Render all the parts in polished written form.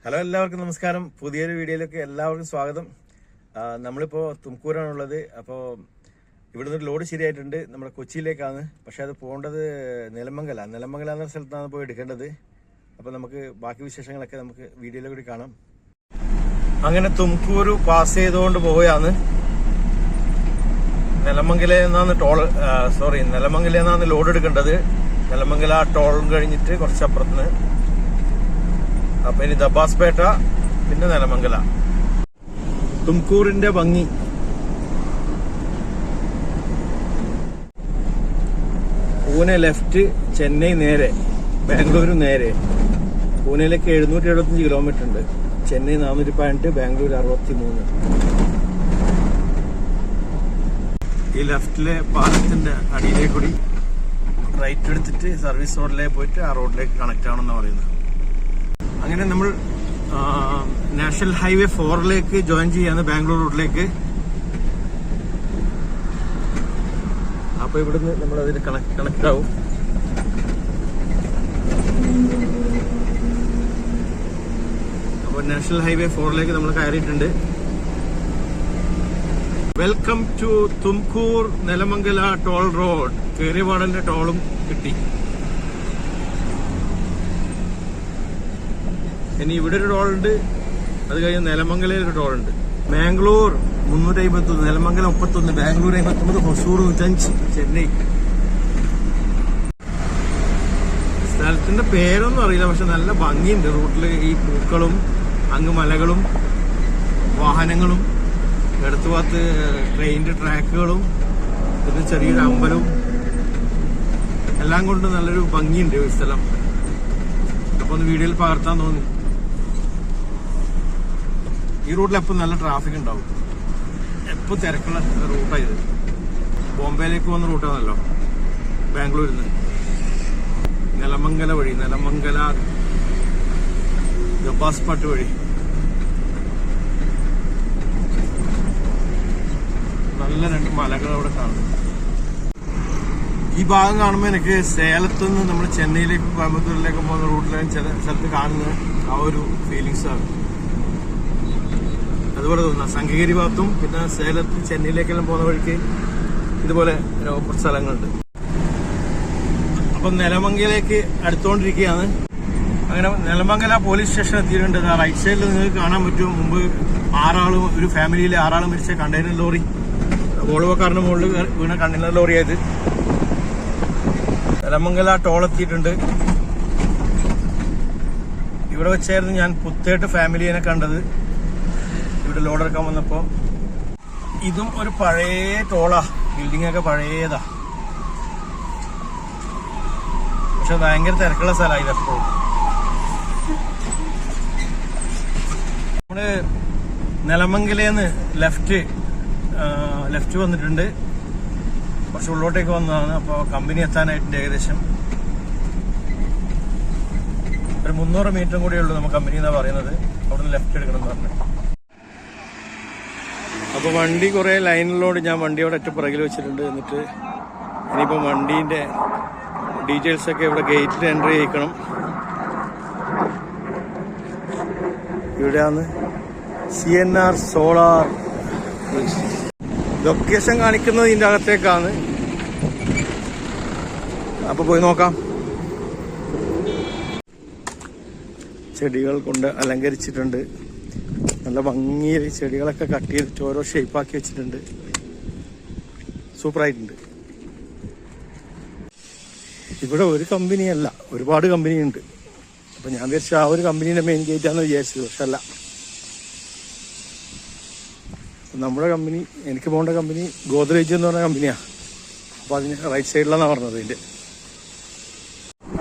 Hello, എല്ലാവർക്കും നമസ്കാരം. പുതിയൊരു വീഡിയോയിലേക്ക് എല്ലാവർക്കും സ്വാഗതം. നമ്മളിപ്പോൾ തുംകൂറാണുള്ളത്. അപ്പോൾ ഇവിടുന്ന് ഒരു ലോഡ് ശരിയായിട്ടുണ്ട്. നമ്മുടെ കൊച്ചിയിലേക്കാണ്. പക്ഷെ അത് പോകേണ്ടത് നിലമംഗല എന്ന സ്ഥലത്താണ് പോയി എടുക്കേണ്ടത്. അപ്പോൾ നമുക്ക് ബാക്കി വിശേഷങ്ങളൊക്കെ നമുക്ക് വീഡിയോയിൽ കൂടി കാണാം. അങ്ങനെ തുംകൂർ പാസ് ചെയ്തുകൊണ്ട് പോവുകയാണ്. നിലമംഗലെന്നാണ് ലോഡ് എടുക്കേണ്ടത്. നിലമംഗല ടോളും കഴിഞ്ഞിട്ട് കുറച്ചപ്പുറത്തുനിന്ന്. അപ്പൊ ഇനി ദബാസ്പേട്ട, പിന്നെ നിലമംഗല. തുംകൂറിന്റെ ഭംഗി. പൂനെ ലെഫ്റ്റ്, ചെന്നൈ നേരെ, ബാംഗ്ലൂർ നേരെ. പൂനെയിലേക്ക് 775 കിലോമീറ്റർ ഉണ്ട്. ചെന്നൈ 418, ബാംഗ്ലൂർ 63. ഈ ലെഫ്റ്റിലെ പാലത്തിന്റെ അടിയിലേക്ക് കൂടി റൈറ്റ് എടുത്തിട്ട് സർവീസ് റോഡിലേക്ക് പോയിട്ട് ആ റോഡിലേക്ക് കണക്ട് ആവണമെന്നാണ് പറയുന്നത്. അങ്ങനെ നമ്മൾ നാഷണൽ ഹൈവേ 4 ജോയിൻ ചെയ്യാണ്, ബാംഗ്ലൂർ റൂട്ടിലേക്ക്. അപ്പൊ ഇവിടുന്ന് നമ്മൾ അതിന് കണക്ട് ആവും. അപ്പോൾ നാഷണൽ ഹൈവേ 4 നമ്മൾ കയറിയിട്ടുണ്ട്. Welcome to Tumkur Nelamangala toll road. കേറിവാടന്റെ ടോളും കിട്ടി. ഇനി ഇവിടെ ഒരു ടോളുണ്ട്, അത് കഴിഞ്ഞ് നിലമംഗലയിൽ ഒരു ടോളുണ്ട്. ബാംഗ്ലൂർ 351, നിലമംഗലം 31, ബാംഗ്ലൂർ 59, ഹൊസൂർ 105, ചെന്നൈ. സ്ഥലത്തിന്റെ പേരൊന്നും അറിയില്ല, പക്ഷെ നല്ല ഭംഗിയുണ്ട്. റൂട്ടില് ഈ പൂക്കളും അങ്ങ് മലകളും വാഹനങ്ങളും ഇടത്തു ഭാഗത്ത് ട്രെയിനിന്റെ ട്രാക്കുകളും പിന്നെ ചെറിയൊരു അമ്പലവും എല്ലാം കൊണ്ട് നല്ലൊരു ഭംഗിയുണ്ട് ഈ സ്ഥലം. അപ്പൊ ഒന്ന് വീഡിയോയിൽ പകർത്താൻ തോന്നി. ഈ റൂട്ടിൽ എപ്പോൾ നല്ല ട്രാഫിക് ഉണ്ടാവും, എപ്പോൾ തിരക്കുള്ള റൂട്ടായത്. ബോംബെയിലേക്ക് പോകുന്ന റൂട്ടാണല്ലോ, ബാംഗ്ലൂരിൽ നിന്ന്. നിലമംഗല വഴി, നിലമംഗല ദബാസ്പേട്ട വഴി. നല്ല 2 മലകൾ അവിടെ കാണുന്നു. ഈ ഭാഗം കാണുമ്പോൾ എനിക്ക് സേലത്തുനിന്ന് നമ്മൾ ചെന്നൈയിലേക്കും കോയമ്പത്തൂരിലേക്കും പോകുന്ന റൂട്ടിലും ചില സ്ഥലത്ത് കാണുന്ന ആ ഒരു ഫീലിങ്സ് ആണ്. അതുപോലെ തോന്നുന്ന സംഗീരി ഭാഗത്തും പിന്നെ സേലത്ത് ചെന്നൈയിലേക്കെല്ലാം പോകുന്ന വഴിക്ക് ഇതുപോലെ കുറച്ച് സ്ഥലങ്ങളുണ്ട്. അപ്പം നിലമംഗലേക്ക് അടുത്തുകൊണ്ടിരിക്കുകയാണ്. അങ്ങനെ നിലമംഗല പോലീസ് സ്റ്റേഷൻ എത്തിയിട്ടുണ്ട്. റൈറ്റ് സൈഡിൽ നിങ്ങൾക്ക് കാണാൻ പറ്റും. മുമ്പ് 6 ആളും, ഒരു ഫാമിലിയിലെ 6 ആളും മരിച്ച കണ്ടെയ്നർ ലോറി, വോൾവോക്കാറിന്റെ മുകളിൽ വീണ കണ്ടെയ്നർ ലോറിയായത്. നിലമംഗല ടോൾ എത്തിയിട്ടുണ്ട്. ഇവിടെ വെച്ചായിരുന്നു ഞാൻ പുത്തേട്ട് ഫാമിലിയെ കണ്ടത്. ഇവിടെ ലോഡ് ഇറക്കാൻ വന്നപ്പോ. ഇതും ഒരു പഴയ ടോളാ, ബിൽഡിംഗ് ഒക്കെ പഴയതാ, പക്ഷെ ഭയങ്കര തിരക്കുള്ള സ്ഥലമായി ഇതെപ്പോഴും. നമ്മള് നിലമംഗലേന്ന് ലെഫ്റ്റ് വന്നിട്ടുണ്ട്. കുറച്ച് ഉള്ളോട്ടേക്ക് വന്നതാണ്. അപ്പോൾ കമ്പനി എത്താനായിട്ടുണ്ട്. ഏകദേശം ഒരു 300 മീറ്ററും കൂടെ ഉള്ളൂ നമുക്ക് കമ്പനി എന്നാ പറയുന്നത്. അവിടുന്ന് ലെഫ്റ്റ് എടുക്കണം എന്ന് പറഞ്ഞു. അപ്പോൾ വണ്ടി കുറേ ലൈനിലോട് ഞാൻ വണ്ടിയോടെ ഒറ്റ പുറകിൽ വെച്ചിട്ടുണ്ട്. എന്നിട്ട് ഇനിയിപ്പോൾ വണ്ടീൻ്റെ ഡീറ്റെയിൽസൊക്കെ ഇവിടെ ഗേറ്റിൽ എൻട്രി ചെയ്യിക്കണം. ഇവിടെയാണ് CNR സോളാർ. ലൊക്കേഷൻ കാണിക്കുന്നത് ഇതിൻ്റെ അകത്തേക്കാണ്. അപ്പോൾ പോയി നോക്കാം. ചെടികൾ കൊണ്ട് അലങ്കരിച്ചിട്ടുണ്ട്. നല്ല ഭംഗിയിൽ ചെടികളൊക്കെ കട്ട് ചെയ്തിട്ട് ഓരോ ഷേപ്പാക്കി വെച്ചിട്ടുണ്ട്. സൂപ്പറായിട്ടുണ്ട്. ഇവിടെ ഒരു കമ്പനിയല്ല, ഒരുപാട് കമ്പനിയുണ്ട്. അപ്പം ഞാൻ വിചാരിച്ചു ആ ഒരു കമ്പനീൻ്റെ മെയിൻ ഗേറ്റാന്ന് വിചാരിച്ചത്, പക്ഷെ അല്ല. നമ്മുടെ കമ്പനി, എനിക്ക് പോകേണ്ട കമ്പനി ഗോദ്രേജ് എന്ന് പറഞ്ഞ കമ്പനിയാണ്. അപ്പോൾ അതിന് റൈറ്റ് സൈഡിലാണ് പറഞ്ഞത്. ഇതിൻ്റെ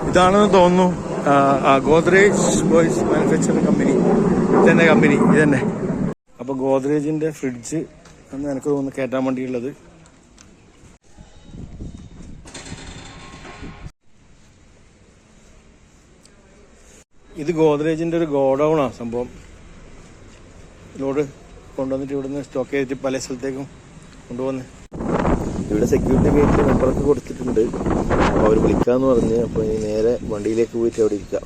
ഇതാണെന്ന് തോന്നുന്നു. ഗോദ്രേജ് ബോയ്സ് മാനുഫാക്ചറിങ് കമ്പനി ഇതന്നെ. അപ്പോൾ ഗോദ്രേജിൻ്റെ ഫ്രിഡ്ജ് എന്ന് എനിക്ക് തോന്നുന്നു കയറ്റാൻ വേണ്ടിയുള്ളത്. ഇത് ഗോദ്രേജിൻ്റെ ഒരു ഗോഡൗണാണ് സംഭവം. ലോഡ് കൊണ്ടുവന്നിട്ട് ഇവിടുന്ന് സ്റ്റോക്ക് ചെയ്തിട്ട് പല സ്ഥലത്തേക്കും കൊണ്ടുപോകുന്നത്. ഇവിടെ സെക്യൂരിറ്റി ഗേറ്റിൽ നമ്പറൊക്കെ കൊടുത്തിട്ടുണ്ട്. അപ്പോൾ അവർ വിളിക്കാമെന്ന് പറഞ്ഞ്, അപ്പോൾ ഇനി നേരെ വണ്ടിയിലേക്ക് പോയിട്ട് അവിടെ ഇരിക്കാം.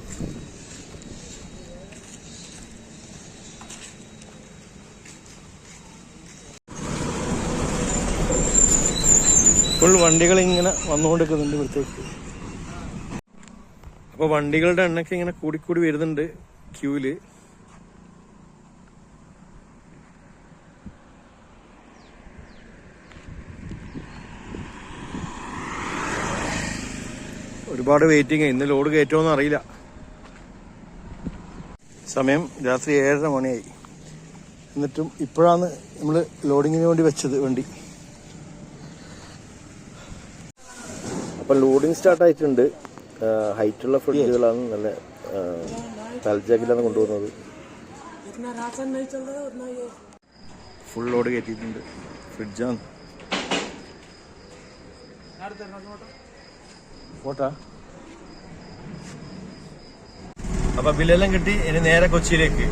ഫുൾ വണ്ടികൾ ഇങ്ങനെ വന്നുകൊണ്ടിരിക്കുന്നുണ്ട് ഇവിടത്തേക്ക്. അപ്പോൾ വണ്ടികളുടെ എണ്ണൊക്കെ ഇങ്ങനെ കൂടിക്കൂടി വരുന്നുണ്ട് ക്യൂവില്. ഒരുപാട് വെയിറ്റിംഗ്. ഇന്ന് ലോഡ് കയറ്റുമോന്നും അറിയില്ല. സമയം രാത്രി 7:30 മണിയായി. എന്നിട്ടും ഇപ്പോഴാണ് നമ്മൾ ലോഡിങ്ങിന് വേണ്ടി വെച്ചത് വണ്ടി. അപ്പം ലോഡിങ് സ്റ്റാർട്ട് ആയിട്ടുണ്ട്. ഹൈറ്റുള്ള ഫ്രിഡ്ജുകളാണ്, നല്ല തൽജാക്കിലാണ് കൊണ്ടുപോകുന്നത്. ഫുൾ ലോഡ് കയറ്റിയിട്ടുണ്ട്. ഫ്രിഡ്ജാണ്. ഫോട്ടോ അപ്പൊ ബില്ലെല്ലാം കിട്ടി. ഇനി നേരെ കൊച്ചിയിലേക്ക്.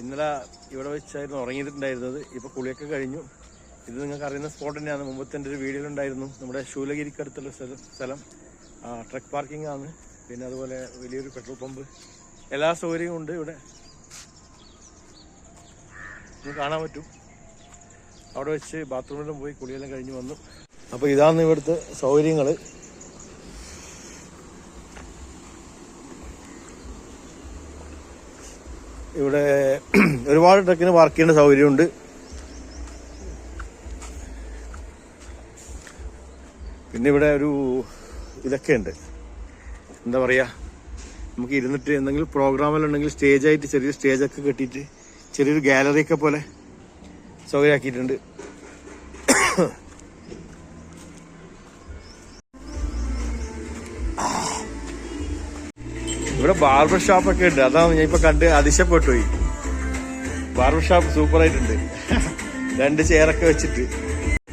ഇന്നലെ ഇവിടെ വെച്ചായിരുന്നു ഉറങ്ങിയിട്ടുണ്ടായിരുന്നത്. ഇപ്പൊ കുളിയൊക്കെ കഴിഞ്ഞു. ഇത് നിങ്ങൾക്ക് അറിയുന്ന സ്പോട്ട് തന്നെയാണ്. മുമ്പത്തെ ഒരു വീഡിയോയിലുണ്ടായിരുന്നു. നമ്മുടെ ശൂലഗിരിക്കടുത്തുള്ള സ്ഥലം. ട്രക്ക് പാർക്കിംഗ് ആണ്. പിന്നെ അതുപോലെ വലിയൊരു പെട്രോൾ പമ്പ്, എല്ലാ സൗകര്യവും ഉണ്ട് ഇവിടെ. നിങ്ങൾക്ക് കാണാൻ പറ്റും. അവിടെ വെച്ച് ബാത്റൂമിലും പോയി കുളിയെല്ലാം കഴിഞ്ഞ് വന്നു. അപ്പോൾ ഇതാണ് ഇവിടുത്തെ സൗകര്യങ്ങൾ. ഇവിടെ ഒരുപാട് ട്രക്കിന് പാർക്ക് ചെയ്യേണ്ട സൗകര്യമുണ്ട്. പിന്നെ ഇവിടെ ഒരു ഇതൊക്കെ ഉണ്ട്, എന്താ പറയുക, നമുക്ക് ഇരുന്നിട്ട് എന്തെങ്കിലും പ്രോഗ്രാമെല്ലാം ഉണ്ടെങ്കിൽ സ്റ്റേജായിട്ട് ചെറിയൊരു സ്റ്റേജൊക്കെ കെട്ടിയിട്ട് ചെറിയൊരു ഗാലറിയൊക്കെ പോലെ സൗകര്യമാക്കിയിട്ടുണ്ട്. ഇവിടെ ബാർബർ ഷോപ്പൊക്കെ ഉണ്ട്. അതാണ് ഞാൻ ഇപ്പൊ കണ്ട് അതിശപ്പെട്ടു പോയി. ബാർബർ ഷോപ്പ് സൂപ്പറായിട്ടുണ്ട്. 2 ചെയറൊക്കെ വെച്ചിട്ട്.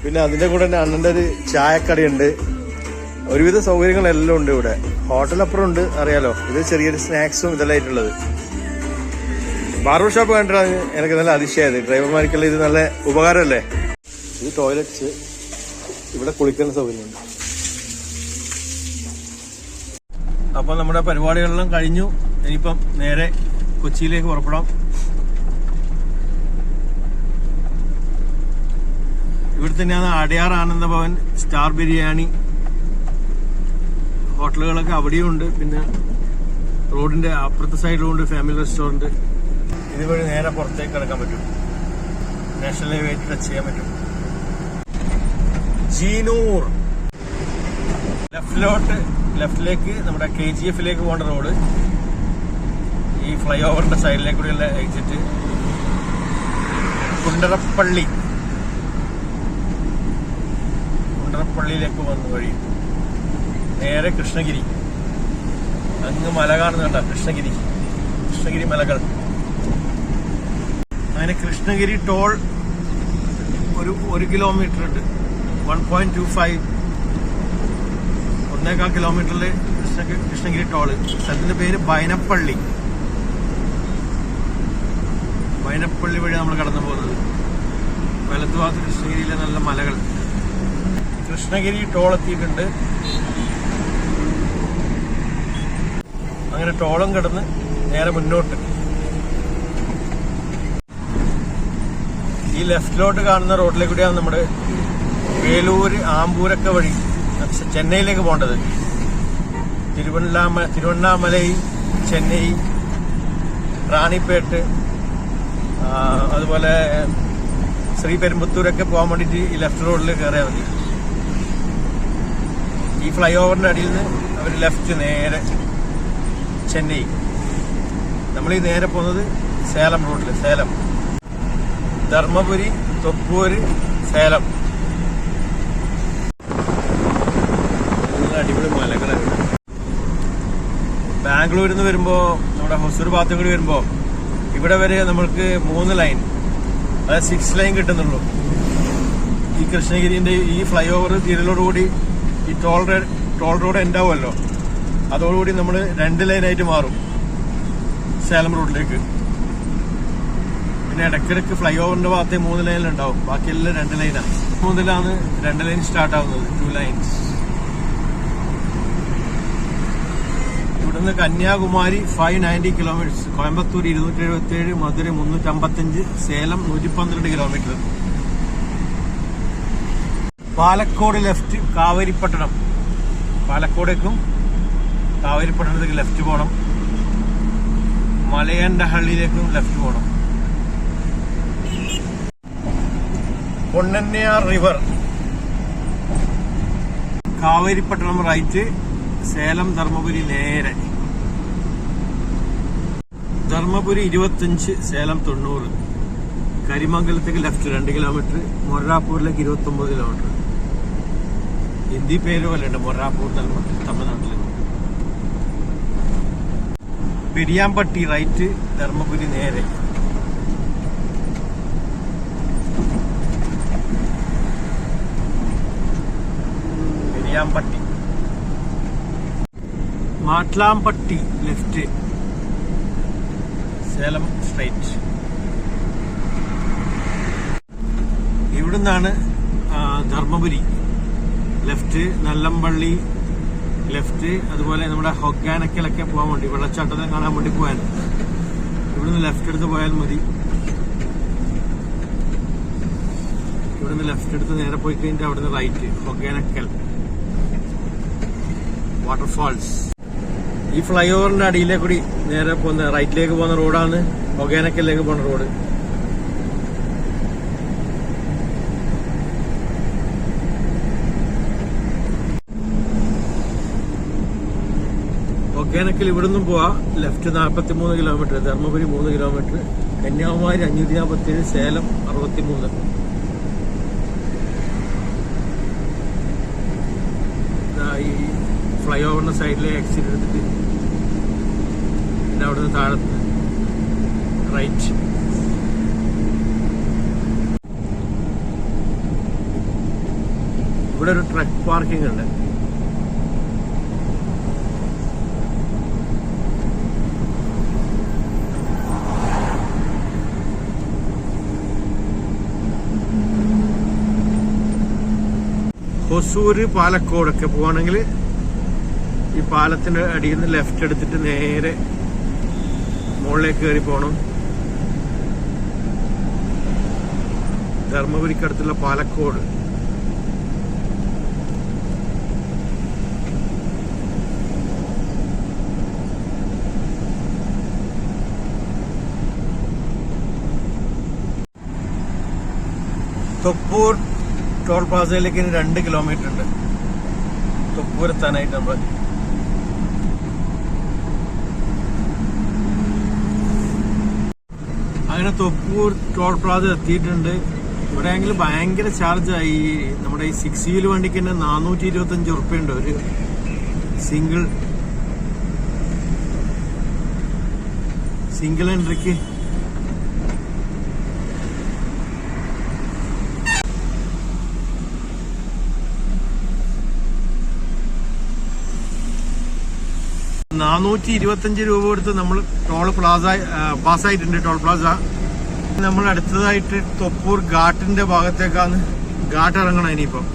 പിന്നെ അതിന്റെ കൂടെ തന്നെ അണ്ണന്റെ ഒരു ചായക്കടയുണ്ട്. ഒരുവിധ സൗകര്യങ്ങളെല്ലാം ഉണ്ട് ഇവിടെ. ഹോട്ടലപ്പുറം ഉണ്ട്, അറിയാലോ. ഇത് ചെറിയൊരു സ്നാക്സും ഇതെല്ലാം ആയിട്ടുള്ളത്. ബാർബർ ഷോപ്പ് കണ്ടിട്ടാണ് എനിക്ക് നല്ല അതിശയായത്. ഡ്രൈവർമാർക്കെല്ലാം ഇത് നല്ല ഉപകാരമല്ലേ. ഇത് ടോയ്ലറ്റ്സ്. ഇവിടെ കുളിക്കുന്ന സൗകര്യമുണ്ട്. അപ്പം നമ്മുടെ പരിപാടികളെല്ലാം കഴിഞ്ഞു. ഇനിയിപ്പം നേരെ കൊച്ചിയിലേക്ക് പുറപ്പെടാം. ഇവിടെ തന്നെയാണ് അടയാർ ആനന്ദ ഭവൻ, സ്റ്റാർ ബിരിയാണി ഹോട്ടലുകളൊക്കെ അവിടെയും ഉണ്ട്. പിന്നെ റോഡിന്റെ അപ്പുറത്തെ സൈഡിലും ഉണ്ട് ഫാമിലി റെസ്റ്റോറന്റ്. ഇതുവഴി നേരെ പുറത്തേക്ക് കിടക്കാൻ പറ്റും. നാഷണൽ ഹൈവേ ടച്ച് ചെയ്യാൻ പറ്റും. ജീനൂർ ലെഫ്റ്റിലേക്ക് നമ്മുടെ KGF-ലേക്ക് പോകേണ്ട റോഡ്. ഈ ഫ്ലൈ ഓവറിന്റെ സൈഡിലേക്ക് കൂടിയുള്ള എക്സിറ്റ്. കുണ്ടറപ്പള്ളിയിലേക്ക് വന്ന വഴി നേരെ കൃഷ്ണഗിരി. അങ്ങ് മല കാണുന്നുണ്ട, കൃഷ്ണഗിരി മലകൾ. അങ്ങനെ കൃഷ്ണഗിരി ടോൾ ഒരു 1 കിലോമീറ്റർ ഉണ്ട്. 1.25 1.25 കിലോമീറ്ററിൽ കൃഷ്ണഗിരി ടോള്. സ്ഥലത്തിന്റെ പേര് ബൈനപ്പള്ളി വഴി നമ്മൾ കടന്നു പോകുന്നത്. വലത്തുഭാഗത്ത് കൃഷ്ണഗിരിയിലെ നല്ല മലകൾ. കൃഷ്ണഗിരി ടോൾ എത്തിയിട്ടുണ്ട്. അങ്ങനെ ടോളും കടന്ന് നേരെ മുന്നോട്ട്. ഈ ലെഫ്റ്റിലോട്ട് കാണുന്ന റോഡിലേക്ക് കൂടിയാണ് നമ്മുടെ വേലൂർ ആമ്പൂരൊക്കെ വഴി ചെന്നൈയിലേക്ക് പോകേണ്ടത്. തിരുവണ്ണാമലൈ, ചെന്നൈ, റാണിപ്പേട്ട്, അതുപോലെ ശ്രീപെരുമ്പത്തൂരൊക്കെ പോകാൻ വേണ്ടിയിട്ട് ഈ ലെഫ്റ്റ് റോഡിൽ കയറിയാൽ മതി. ഈ ഫ്ലൈ ഓവറിന്റെ അടിയിൽ നിന്ന് അവർ ലെഫ്റ്റ് നേരെ ചെന്നൈ. നമ്മൾ ഈ നേരെ പോകുന്നത് സേലം റോഡിൽ. സേലം, ധർമ്മപുരി, തൊപ്പൂര്, സേലം. അടിപൊളി മലകളാണ്. ബാംഗ്ലൂരിൽ നിന്ന് വരുമ്പോ നമ്മുടെ ഹൊസൂർ ഭാഗത്തും കൂടി വരുമ്പോ ഇവിടെ വരെ നമ്മൾക്ക് 3 ലൈൻ, അതായത് 6 ലൈൻ കിട്ടുന്നുള്ളൂ. ഈ കൃഷ്ണഗിരിന്റെ ഈ ഫ്ലൈ ഓവർ തീരലോടുകൂടി ഈ ടോൾ റോഡ് ഉണ്ടാവുമല്ലോ, അതോടുകൂടി നമ്മൾ 2 ലൈനായിട്ട് മാറും സേലം റോഡിലേക്ക്. പിന്നെ ഇടയ്ക്കിടയ്ക്ക് ഫ്ലൈ ഓവറിന്റെ ഭാഗത്തെ 3 ലൈനിലുണ്ടാവും. ബാക്കിയെല്ലാം 2 ലൈനാണ്. മുതലാണ് 2 ലൈൻ സ്റ്റാർട്ട് ആവുന്നത്. 2 ലൈൻസ്. ഇവിടുന്ന് Kanyakumari 590 kilometres, Coimbatore 277, Madurai 355, Salem 112 kilometre. Palacode left Kaveripattinam. പാലക്കോടേക്കും കാവേരിപ്പട്ടണത്തേക്ക് ലെഫ്റ്റ് പോകണം. മലയൻഹള്ളിയിലേക്കും ലെഫ്റ്റ് പോകണം. പൊന്നന്യാർ റിവർ, കാവേരിപ്പട്ടണം റൈറ്റ്, സേലം ധർമ്മപുരി നേരെ. ധർമ്മപുരി 25, സേലം 90. കരിമംഗലത്തേക്ക് ലെഫ്റ്റ് 2 കിലോമീറ്റർ. മൊറാപ്പൂരിലേക്ക് 29 കിലോമീറ്റർ. ഹിന്ദി പേര് പോലെ ഉണ്ട് മൊറാപ്പൂർ, തമിഴ്നാട്ടിൽ. പെരിയാമ്പട്ടി റൈറ്റ്, ധർമ്മപുരി നേരെ. പെരിയാമ്പട്ടി. Matlampatti left, Salem straight. ഇവിടുന്നാണ് ധർമ്മപുരി ലെഫ്റ്റ്, നല്ലമ്പള്ളി ലെഫ്റ്റ്, അതുപോലെ നമ്മുടെ ഹൊഗാനക്കലൊക്കെ പോകാൻ വേണ്ടി, വെള്ളച്ചാട്ടത്തെ കാണാൻ വേണ്ടി പോകാൻ ഇവിടുന്ന് ലെഫ്റ്റ് എടുത്ത് പോയാൽ മതി. ഇവിടുന്ന് ലെഫ്റ്റ് എടുത്ത് നേരെ പോയി കഴിഞ്ഞിട്ട് അവിടുന്ന് റൈറ്റ്, ഹൊഗാനക്കൽ വാട്ടർഫാൾസ്. ഈ ഫ്ലൈ ഓവറിന്റെ അടിയിലേക്ക് കൂടി നേരെ പോകുന്ന റൈറ്റിലേക്ക് പോകുന്ന റോഡാണ് ഹൊഗാനക്കലിലേക്ക് പോകുന്ന റോഡ്. ഹൊഗാനക്കൽ ഇവിടുന്നും പോവാ. Left 43 kilometre, Dharmapuri 3 kilometre, Kanyakumari 547, Salem 63. ഈ ഫ്ലൈ ഓവറിന്റെ സൈഡിലെ എക്സിറ്റ് എടുത്തിട്ട് പിന്നെ അവിടുന്ന് താഴത്ത് റൈറ്റ്. ഇവിടെ ഒരു ട്രക്ക് പാർക്കിംഗ് ഉണ്ട്. ഹൊസൂര് പാലക്കോടൊക്കെ പോവാണെങ്കിൽ ഈ പാലത്തിന്റെ അടിയിൽ നിന്ന് ലെഫ്റ്റ് എടുത്തിട്ട് നേരെ മുകളിലേക്ക് കയറി പോകണം. ധർമ്മപുരിക്കടുത്തുള്ള പാലക്കോട്. തൊപ്പൂർ ടോൾ പ്ലാസയിലേക്ക് 2 കിലോമീറ്റർ ഉണ്ട്. തൊപ്പൂർ എത്താനായിട്ട് നമ്മൾ അങ്ങനെ തൊപ്പൂർ ടോൾ പ്ലാസ എത്തിയിട്ടുണ്ട്. ഇവിടെ ആണെങ്കിൽ ഭയങ്കര ചാർജായി. നമ്മുടെ ഈ 6 വീൽ വണ്ടിക്ക് തന്നെ 425 ഉറുപ്പിയുണ്ട് ഒരു സിംഗിൾ എൻട്രിക്ക്. $425 കൊടുത്ത് നമ്മൾ ടോൾ പ്ലാസ പാസ്സായിട്ടുണ്ട്. ടോൾ പ്ലാസ നമ്മൾ അടുത്തതായിട്ട് തൊപ്പൂർ ഘാട്ടിന്റെ ഭാഗത്തേക്കാണ്. ഘാട്ട് ഇറങ്ങണം ഇനിയിപ്പം.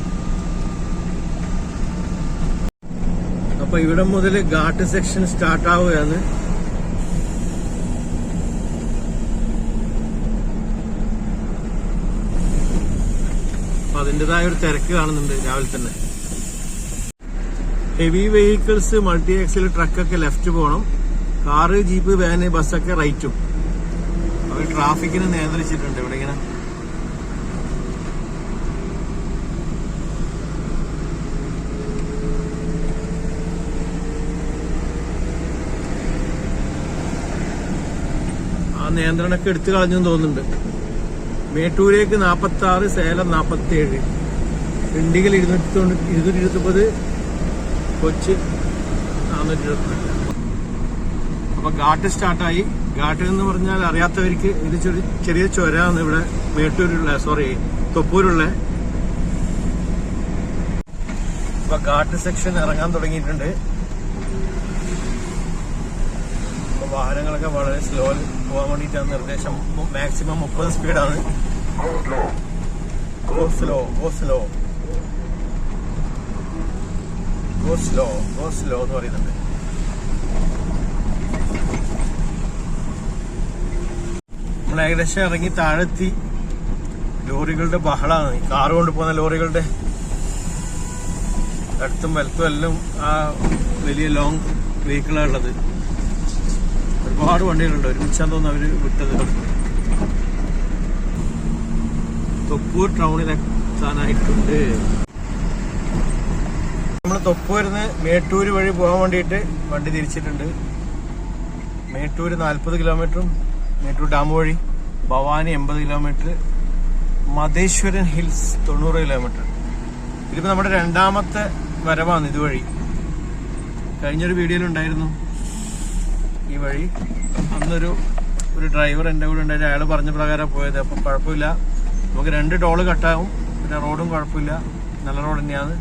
അപ്പൊ ഇവിടെ മുതൽ ഘാട്ട് സെക്ഷൻ സ്റ്റാർട്ട് ആവുകയാണ്. അപ്പൊ അതിൻ്റെതായ ഒരു തിരക്ക് കാണുന്നുണ്ട് രാവിലെ തന്നെ. ഹെവി വെഹിക്കിൾസ്, മൾട്ടി ആക്സിൽ ട്രക്കൊക്കെ ലെഫ്റ്റ് പോകണം. കാറ്, ജീപ്പ്, വാന്, ബസ്സൊക്കെ റൈറ്റും. അവർ ട്രാഫിക്കിനെ നിയന്ത്രിച്ചിട്ടുണ്ട് ഇവിടെ ഇങ്ങനെ. ആ നിയന്ത്രണമൊക്കെ എടുത്തു കളഞ്ഞെന്ന് തോന്നുന്നുണ്ട്. മേട്ടൂരേക്ക് 46, സേലം 47, ഇണ്ടിഗൽ 220, കൊച്ചി 422. അപ്പൊ ഘാട്ട് സ്റ്റാർട്ടായി. ഘാട്ട് എന്ന് പറഞ്ഞാൽ അറിയാത്തവർക്ക് ഇത് ചെറിയ ചുരമാണ് ഇവിടെ തൊപ്പൂരുള്ള. അപ്പൊ ഘാട്ട് സെക്ഷൻ ഇറങ്ങാൻ തുടങ്ങിയിട്ടുണ്ട്. വാഹനങ്ങളൊക്കെ വളരെ സ്ലോ പോകാൻ വേണ്ടിയിട്ടാണ് നിർദ്ദേശം. മാക്സിമം 30 സ്പീഡാണ്. ഗോ സ്ലോ എന്ന് പറയുന്നുണ്ട്. നമ്മൾ ഏകദേശം ഇറങ്ങി താഴെത്തി. ലോറികളുടെ ബഹളാണ്, കാറ് കൊണ്ടുപോകുന്ന ലോറികളുടെ അടുത്തും വലത്തും എല്ലാം ആ വലിയ ലോങ് വെഹിക്കിളാണ് ഉള്ളത്. ഒരുപാട് വണ്ടികളുണ്ട്. ഒരുമിച്ചാന്ന് തോന്നുന്നു അവര് വിട്ടത്. തൊപ്പൂർ ടൗണിലെത്താനായിട്ടുണ്ട്. നമ്മൾ തൊപ്പൂരിന്ന് മേട്ടൂര് വഴി പോകാൻ വേണ്ടിയിട്ട് വണ്ടി തിരിച്ചിട്ടുണ്ട്. മേട്ടൂര് 40 കിലോമീറ്ററും മേട്ടൂർ ഡാം വഴി ഭവാനി 80 കിലോമീറ്റർ, മതേശ്വരൻ ഹിൽസ് 90 കിലോമീറ്റർ. ഇതിപ്പോ നമ്മുടെ രണ്ടാമത്തെ വരവാണ് ഇതുവഴി. കഴിഞ്ഞൊരു വീഡിയോയിലുണ്ടായിരുന്നു ഈ വഴി. അന്നൊരു ഡ്രൈവർ എൻ്റെ കൂടെ ഉണ്ടായിട്ട് അയാൾ പറഞ്ഞ പ്രകാരം പോയത്. അപ്പം കുഴപ്പമില്ല, നമുക്ക് 2 ടോള് കട്ടാവും, പിന്നെ റോഡും കുഴപ്പമില്ല, നല്ല റോഡ് തന്നെയാണ്.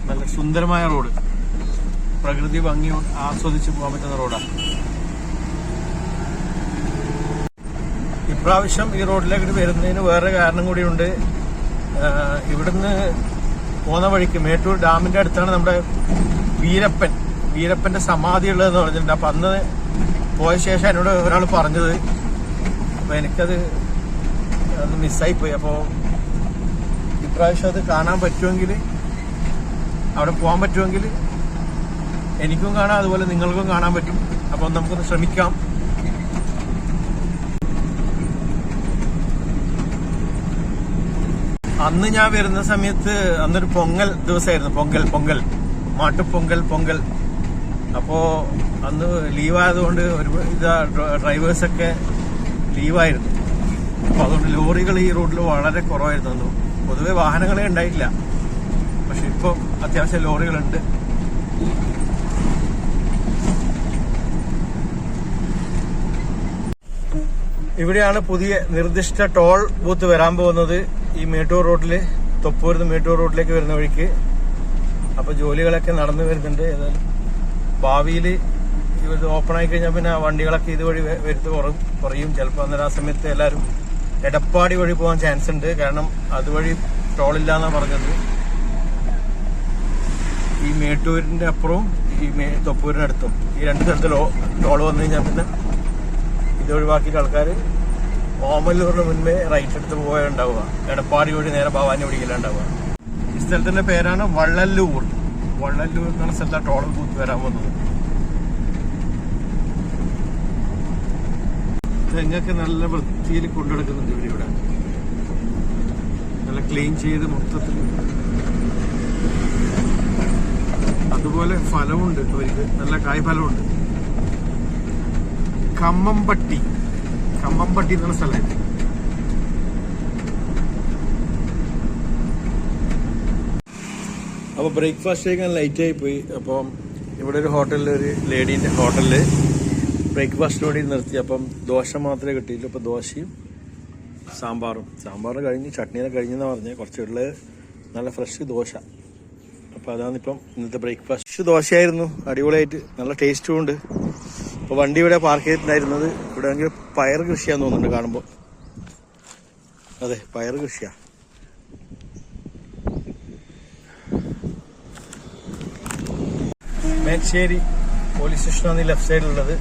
നല്ല സുന്ദരമായ റോഡ്, പ്രകൃതി ഭംഗി ആസ്വദിച്ച് പോകാൻ പറ്റുന്ന റോഡാണ്. ഇപ്രാവശ്യം ഈ റോഡിലേക്ക് വരുന്നതിന് വേറെ കാരണം കൂടിയുണ്ട്. ഇവിടുന്ന് പോകുന്ന വഴിക്ക് മേട്ടൂർ ഡാമിന്റെ അടുത്താണ് നമ്മുടെ വീരപ്പന്റെ സമാധി ഉള്ളതെന്ന് പറഞ്ഞിട്ടുണ്ട്. അപ്പൊ അന്ന് പോയ ശേഷം എന്നോട് ഒരാൾ പറഞ്ഞത്, അപ്പൊ എനിക്കത് ഒന്ന് മിസ്സായിപ്പോയി. അപ്പോൾ ഇപ്രാവശ്യം അത് കാണാൻ പറ്റുമെങ്കിൽ, അവിടെ പോകാൻ പറ്റുമെങ്കിൽ എനിക്കും കാണാം, അതുപോലെ നിങ്ങൾക്കും കാണാൻ പറ്റും. അപ്പം നമുക്കൊന്ന് ശ്രമിക്കാം. അന്ന് ഞാൻ വരുന്ന സമയത്ത് അന്നൊരു പൊങ്കൽ ദിവസമായിരുന്നു. പൊങ്കൽ മാട്ടുപൊങ്കൽ. അപ്പോ അന്ന് ലീവായതുകൊണ്ട് ഡ്രൈവേഴ്സൊക്കെ ലീവായിരുന്നു. അപ്പൊ അതുകൊണ്ട് ലോറികൾ ഈ റോഡിൽ വളരെ കുറവായിരുന്നു. അന്ന് പൊതുവെ വാഹനങ്ങളെ ഉണ്ടായിട്ടില്ല. പക്ഷെ ഇപ്പൊ അത്യാവശ്യം ലോറികളുണ്ട്. ഇവിടെയാണ് പുതിയ നിർദ്ദിഷ്ട ടോൾ ബൂത്ത് വരാൻ പോകുന്നത്. ഈ മേട്ടൂർ റോഡില്, തൊപ്പൂരിന്ന് മേട്ടൂർ റോഡിലേക്ക് വരുന്ന വഴിക്ക്. അപ്പൊ ജോലികളൊക്കെ നടന്നു വരുന്നുണ്ട്. ഏതായാലും ഭാവിയിൽ ഇത് ഓപ്പൺ ആയി കഴിഞ്ഞാൽ പിന്നെ വണ്ടികളൊക്കെ ഇതുവഴി വരുത്ത് കുറയും. ചിലപ്പോൾ അന്നേരം ആ സമയത്ത് എല്ലാവരും എടപ്പാടി വഴി പോകാൻ ചാൻസ് ഉണ്ട്. കാരണം അതുവഴി ടോളില്ല എന്നാണ് പറഞ്ഞത്. ഈ മേട്ടൂരിന്റെ അപ്പുറവും ഈ തൊപ്പൂരിനടുത്തും ഈ 2 സ്ഥലത്ത് ടോൾ വന്നു കഴിഞ്ഞാൽ പിന്നെ ഇത് ഒഴിവാക്കിയിട്ട് ആൾക്കാർ ഓമല്ലൂരിന് മുൻപേ റൈറ്റ് എടുത്ത് പോയുണ്ടാവുക. എടപ്പാടി വഴി നേരെ ഭവാനി ഓടിക്കലുണ്ടാവുക. ഈ സ്ഥലത്തിന്റെ പേരാണ് വള്ളല്ലൂർ എന്നുള്ള സ്ഥലത്താണ് ടോൾ ബൂത്ത് വരാൻ പോകുന്നത്. തെങ്ങൊക്കെ നല്ല വൃത്തിയിൽ കൊണ്ടുനടക്കുന്നുണ്ട് ഇവിടെ. നല്ല ക്ലീൻ ചെയ്ത് മൊത്തത്തിൽ. അതുപോലെ ഫലമുണ്ട് അവർക്ക്, നല്ല കായ്ഫലമുണ്ട്. കമ്മമ്പട്ടി എന്നുള്ള സ്ഥലമായിരുന്നു. അപ്പോൾ ബ്രേക്ക്ഫാസ്റ്റ് കഴിക്കാൻ ലൈറ്റായി പോയി. അപ്പം ഇവിടെ ഒരു ഹോട്ടലിൽ, ഒരു ലേഡീൻ്റെ ഹോട്ടലിൽ ബ്രേക്ക്ഫാസ്റ്റിന് വേണ്ടി നിർത്തി. അപ്പം ദോശ മാത്രമേ കിട്ടിയില്ല. അപ്പോൾ ദോശയും സാമ്പാറും കഴിഞ്ഞ്, ചട്നിയൊക്കെ കഴിഞ്ഞെന്നാണ് പറഞ്ഞത്. കുറച്ചുള്ള നല്ല ഫ്രഷ് ദോശ. അപ്പോൾ അതാണിപ്പം ഇന്നത്തെ ബ്രേക്ക്ഫാസ്റ്റ്. ദോശയായിരുന്നു, അടിപൊളിയായിട്ട്, നല്ല ടേസ്റ്റും ഉണ്ട്. അപ്പോൾ വണ്ടി ഇവിടെ പാർക്ക് ചെയ്തിട്ടുണ്ടായിരുന്നത്. ഇവിടെ ആണെങ്കിൽ പയർ കൃഷിയാന്ന് തോന്നുന്നുണ്ട് കാണുമ്പോൾ. അതെ, പയർ കൃഷിയാ. മേച്ചേരി പോലീസ് സ്റ്റേഷനാണ് ഈ ലെഫ്റ്റ് സൈഡിലുള്ളത്.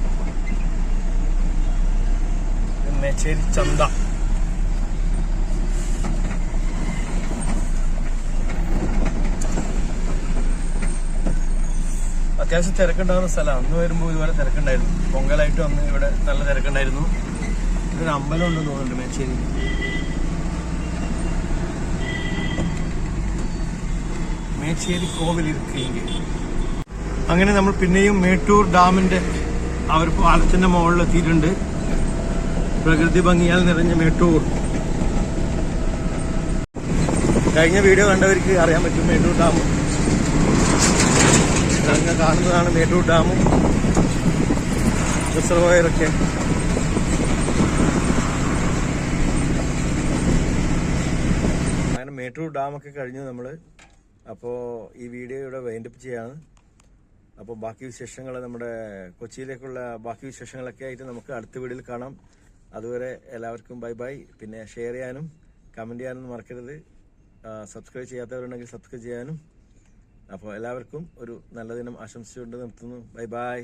മേച്ചേരി ചന്ത. അത്യാവശ്യം തിരക്കുണ്ടാകുന്ന സ്ഥലമാണ്. അന്ന് വരുമ്പോൾ ഇതുപോലെ തിരക്കുണ്ടായിരുന്നു. പൊങ്കലായിട്ട് വന്ന് ഇവിടെ നല്ല തിരക്കുണ്ടായിരുന്നു. ഇതൊരു അമ്പലം ഉണ്ടെന്ന് തോന്നുന്നുണ്ട് മേച്ചേരി. മേച്ചേരി കോവിൽ ഇരിക്കുകയെങ്കിൽ. അങ്ങനെ നമ്മൾ പിന്നെയും മേട്ടൂർ ഡാമിന്റെ ആ ഒരു പാലത്തിന്റെ മുകളിൽ എത്തിയിട്ടുണ്ട്. പ്രകൃതി ഭംഗിയാൽ നിറഞ്ഞ മേട്ടൂർ. കഴിഞ്ഞ വീഡിയോ കണ്ടവർക്ക് അറിയാൻ പറ്റും മേട്ടൂർ ഡാം. അങ്ങ് കാണുന്നതാണ് മേട്ടൂർ ഡാമും റിസർവോയറൊക്കെ. അങ്ങനെ മേട്ടൂർ ഡാമൊക്കെ കഴിഞ്ഞു നമ്മൾ. അപ്പോൾ ഈ വീഡിയോ ഇവിടെ വൈൻഡപ്പ് ചെയ്യാണ്. അപ്പോൾ ബാക്കി വിശേഷങ്ങൾ, നമ്മുടെ കൊച്ചിയിലേക്കുള്ള ബാക്കി വിശേഷങ്ങളൊക്കെ ആയിട്ട് നമുക്ക് അടുത്ത വീഡിയോയിൽ കാണാം. അതുവരെ എല്ലാവർക്കും ബൈ. പിന്നെ ഷെയർ ചെയ്യാനും കമൻറ്റ് ചെയ്യാനൊന്നും മറക്കരുത്. സബ്സ്ക്രൈബ് ചെയ്യാത്തവരുണ്ടെങ്കിൽ സബ്സ്ക്രൈബ് ചെയ്യാനും. അപ്പോൾ എല്ലാവർക്കും ഒരു നല്ല ദിനം ആശംസിച്ചുകൊണ്ട് നിർത്തുന്നു. ബൈ.